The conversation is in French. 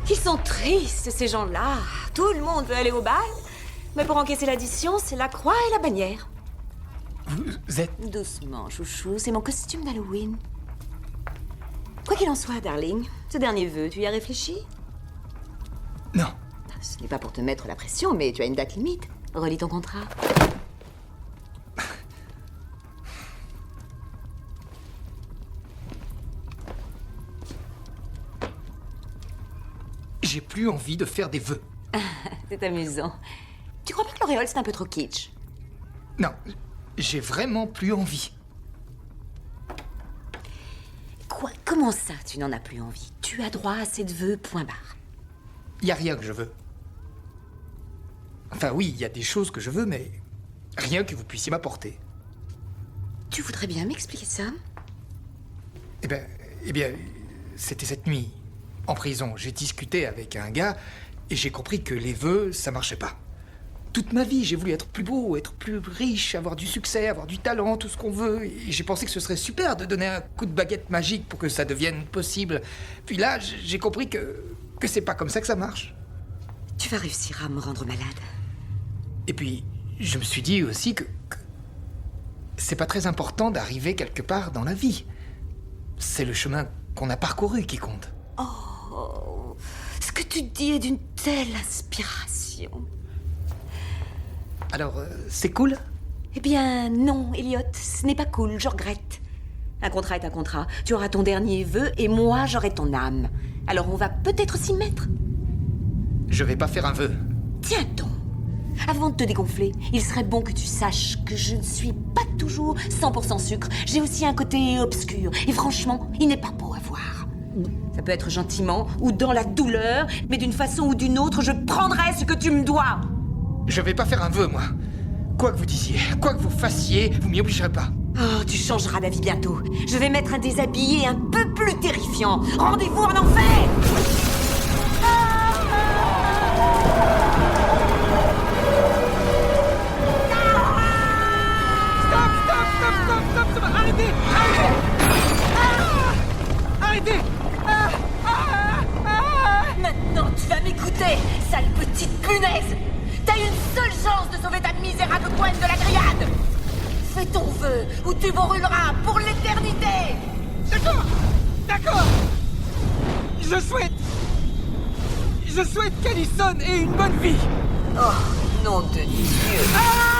Ils sont tristes, ces gens-là. Tout le monde veut aller au bal. Mais pour encaisser l'addition, c'est la croix et la bannière. Vous êtes... Doucement, chouchou, c'est mon costume d'Halloween. Quoi qu'il en soit, darling, ce dernier vœu, tu y as réfléchi? Non. Ce n'est pas pour te mettre la pression, mais tu as une date limite. Relis ton contrat. J'ai plus envie de faire des vœux. C'est amusant. Tu crois pas que l'auréole, c'est un peu trop kitsch? Non, j'ai vraiment plus envie. Quoi? Comment ça, tu n'en as plus envie? Tu as droit à cette vœux, point barre. Y a rien que je veux. Enfin oui, il y a des choses que je veux, mais rien que vous puissiez m'apporter. Tu voudrais bien m'expliquer ça? Eh bien, c'était cette nuit, en prison. J'ai discuté avec un gars et j'ai compris que les vœux, ça marchait pas. Toute ma vie, j'ai voulu être plus beau, être plus riche, avoir du succès, avoir du talent, tout ce qu'on veut. Et j'ai pensé que ce serait super de donner un coup de baguette magique pour que ça devienne possible. Puis là, j'ai compris que c'est pas comme ça que ça marche. Tu vas réussir à me rendre malade. Et puis, je me suis dit aussi que c'est pas très important d'arriver quelque part dans la vie. C'est le chemin qu'on a parcouru qui compte. Oh, ce que tu dis est d'une telle inspiration. Alors, c'est cool? Eh bien, non, Elliot, ce n'est pas cool, je regrette. Un contrat est un contrat. Tu auras ton dernier vœu et moi, j'aurai ton âme. Alors on va peut-être s'y mettre. Je vais pas faire un vœu. Tiens donc. Avant de te dégonfler, il serait bon que tu saches que je ne suis pas toujours 100% sucre. J'ai aussi un côté obscur. Et franchement, il n'est pas beau à voir. Ça peut être gentiment ou dans la douleur, mais d'une façon ou d'une autre, je prendrai ce que tu me dois. Je vais pas faire un vœu, moi. Quoi que vous disiez, quoi que vous fassiez, vous m'y obligerez pas. Oh, tu changeras d'avis bientôt. Je vais mettre un déshabillé un peu plus terrifiant. Rendez-vous en enfer! Stop! Arrêtez! Arrêtez! Maintenant, tu vas m'écouter, sale petite punaise! T'as une seule chance de sauver ta misérable coine de la grillade! Fais ton vœu, ou tu brûleras pour l'éternité! D'accord! Je souhaite qu'Alison ait une bonne vie! Oh, nom de Dieu! Ah!